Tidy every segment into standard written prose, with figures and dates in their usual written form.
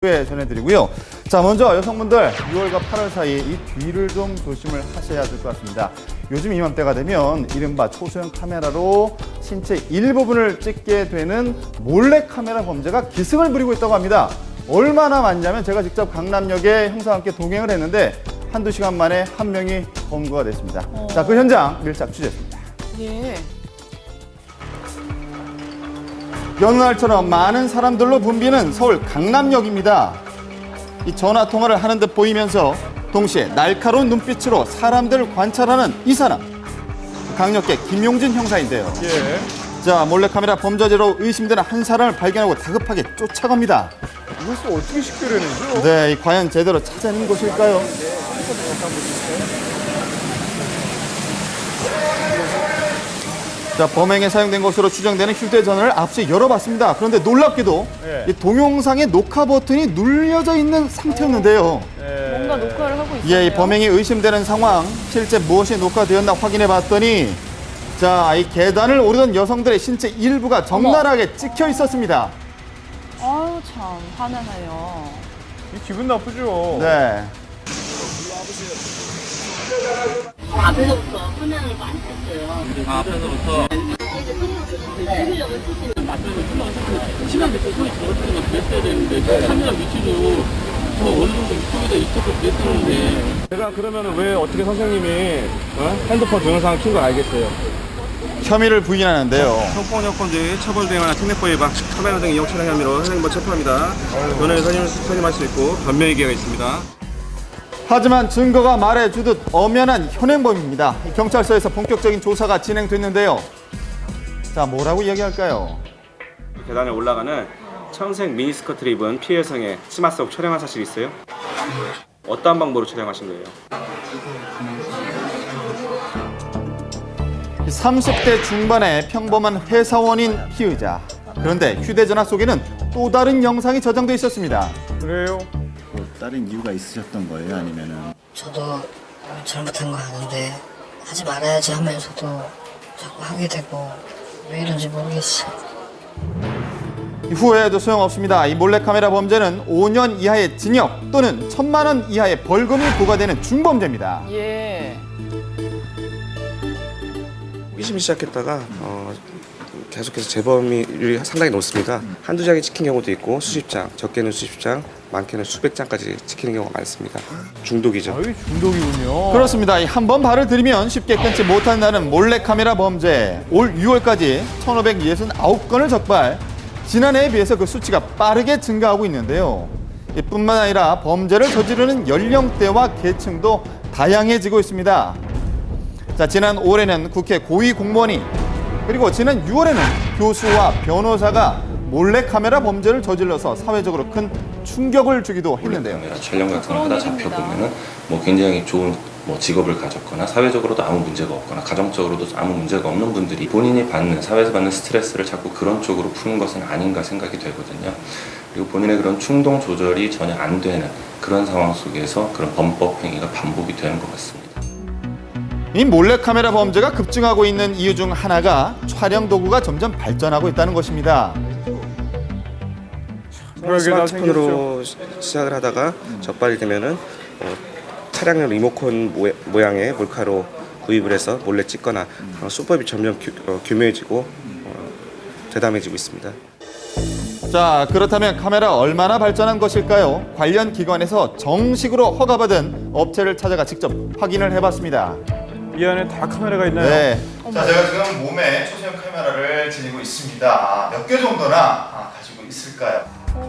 에 전해드리고요. 자, 먼저 여성분들 6월과 8월 사이 이 뒤를 좀 조심을 하셔야 될 것 같습니다. 요즘 이맘때가 되면 이른바 초소형 카메라로 신체 일부분을 찍게 되는 몰래카메라 범죄가 기승을 부리고 있다고 합니다. 얼마나 많냐면 제가 직접 강남역에 형사와 함께 동행을 했는데 한두 시간 만에 한 명이 검거가 됐습니다. 자, 그 현장 밀착 취재했습니다. 예. 여느 날처럼 많은 사람들로 붐비는 서울 강남역입니다. 이 전화 통화를 하는 듯 보이면서 동시에 날카로운 눈빛으로 사람들을 관찰하는 이 사람. 강력계 김용진 형사인데요. 예. 자, 몰래카메라 범죄자로 의심되는 한 사람을 발견하고 다급하게 쫓아갑니다. 이것을 어떻게 식별해내죠? 네, 과연 제대로 찾아낸 곳일까요? 자, 범행에 사용된 것으로 추정되는 휴대전화를 앞서 열어봤습니다. 그런데 놀랍게도 네. 이 동영상의 녹화 버튼이 눌려져 있는 상태였는데요. 뭔가 녹화를 하고 있어요. 예, 이 범행이 의심되는 상황, 실제 무엇이 녹화되었나 확인해봤더니 자, 이 계단을 오르던 여성들의 신체 일부가 적나라하게 찍혀 있었습니다. 아유, 참 화나네요. 이 기분 나쁘죠? 네. 앞에서부터 화면을 많이 켰어요. 앞에서부터 시간대 소리 저렇게 냈어야 되는데 카메라 위치도 저 어느 정도 이쪽에다 이쪽으로 냈었는데 제가 그러면 왜 어떻게 선생님이 핸드폰 동영상을 킨 걸 알겠어요? 혐의를 부인하는데요. 성폭력범죄 처벌대행하는 특례법에 위반 카메라 등 이용 촬영 혐의로 현행범 체포합니다. 면허를 선임할 수 있고 변명의 기회가 있습니다. 하지만 증거가 말해주듯 엄연한 현행범입니다. 경찰서에서 본격적인 조사가 진행됐는데요. 자, 뭐라고 이야기할까요? 계단에 올라가는 청색 미니스커트를 입은 피해 여성의 치마 속 촬영한 사실이 있어요? 어떠한 방법으로 촬영하신 거예요? 30대 중반의 평범한 회사원인 피의자. 그런데 휴대전화 속에는 또 다른 영상이 저장돼 있었습니다. 그래요? 다른 이유가 있으셨던 거예요? 아니면은? 저도 잘못한 거 아는데 하지 말아야지 하면서도 자꾸 하게 되고 왜 이런지 모르겠어요. 후회해도 소용없습니다. 이 몰래카메라 범죄는 5년 이하의 징역 또는 1,000만 원 이하의 벌금이 부과되는 중범죄입니다. 예. 호기심이 시작했다가 계속해서 재범률이 상당히 높습니다. 한두 장이 찍힌 경우도 있고 수십 장, 적게는 수십 장, 많게는 수백 장까지 찍히는 경우가 많습니다. 중독이죠. 아, 이게 중독이군요. 그렇습니다. 한 번 발을 들이면 쉽게 끊지 못한다는 몰래카메라 범죄. 올 6월까지 1,569건을 적발. 지난해에 비해서 그 수치가 빠르게 증가하고 있는데요. 뿐만 아니라 범죄를 저지르는 연령대와 계층도 다양해지고 있습니다. 자, 지난 5월에는 국회 고위공무원이 그리고 지난 6월에는 교수와 변호사가 몰래카메라 범죄를 저질러서 사회적으로 큰 충격을 주기도 했는데요. 카메라 촬영 같은 걸 하다 잡혀 보면은 뭐 굉장히 좋은 직업을 가졌거나 사회적으로도 아무 문제가 없거나 가정적으로도 아무 문제가 없는 분들이 본인이 받는 사회에서 받는 스트레스를 자꾸 그런 쪽으로 푸는 것은 아닌가 생각이 되거든요. 그리고 본인의 그런 충동 조절이 전혀 안 되는 그런 상황 속에서 그런 범법 행위가 반복이 되는 것 같습니다. 이 몰래카메라 범죄가 급증하고 있는 이유 중 하나가 촬영 도구가 점점 발전하고 있다는 것입니다. 스마트폰으로 시작을 하다가 적발이 되면은 차량용 리모컨 모양의 몰카로 구입을 해서 몰래 찍거나 수법이 점점 교묘해지고 대담해지고 있습니다. 자, 그렇다면 카메라 얼마나 발전한 것일까요? 관련 기관에서 정식으로 허가받은 업체를 찾아가 직접 확인을 해봤습니다. 이 안에 다 카메라가 있나요? 네. 자, 제가 지금 몸에 초소형 카메라를 지니고 있습니다. 몇 개 정도나 가지고 있을까요?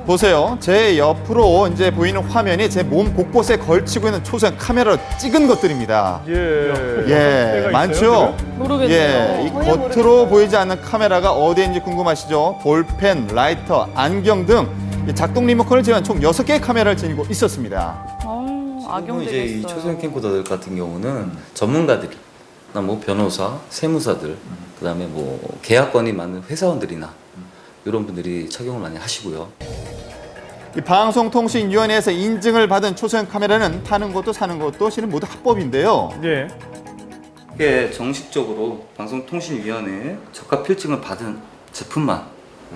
보세요. 제 옆으로 이제 보이는 화면이 제 몸 곳곳에 걸치고 있는 초소형 카메라로 찍은 것들입니다. 예. 많죠? 모르겠네요. 예, 이 전혀 겉으로 보이지 않는 카메라가 어디에 있는지 궁금하시죠? 볼펜, 라이터, 안경 등 작동 리모컨을 제외한 총 6개의 카메라를 지니고 있었습니다. 아유, 지금 이제 이 악용되겠어요. 초소형 캠코더들 같은 경우는 전문가들이 뭐 변호사, 세무사들 그다음에 뭐 계약권이 많은 회사원들이나 이런 분들이 착용을 많이 하시고요. 이 방송통신위원회에서 인증을 받은 초소형 카메라는 타는 것도 사는 것도 실은 모두 합법인데요. 예. 이게 정식적으로 방송통신위원회에 적합 필증을 받은 제품만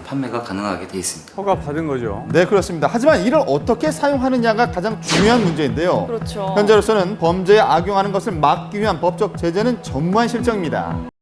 판매가 가능하게 돼 있습니다. 허가 받은 거죠. 네, 그렇습니다. 하지만 이를 어떻게 사용하느냐가 가장 중요한 문제인데요. 그렇죠. 현재로서는 범죄에 악용하는 것을 막기 위한 법적 제재는 전무한 실정입니다.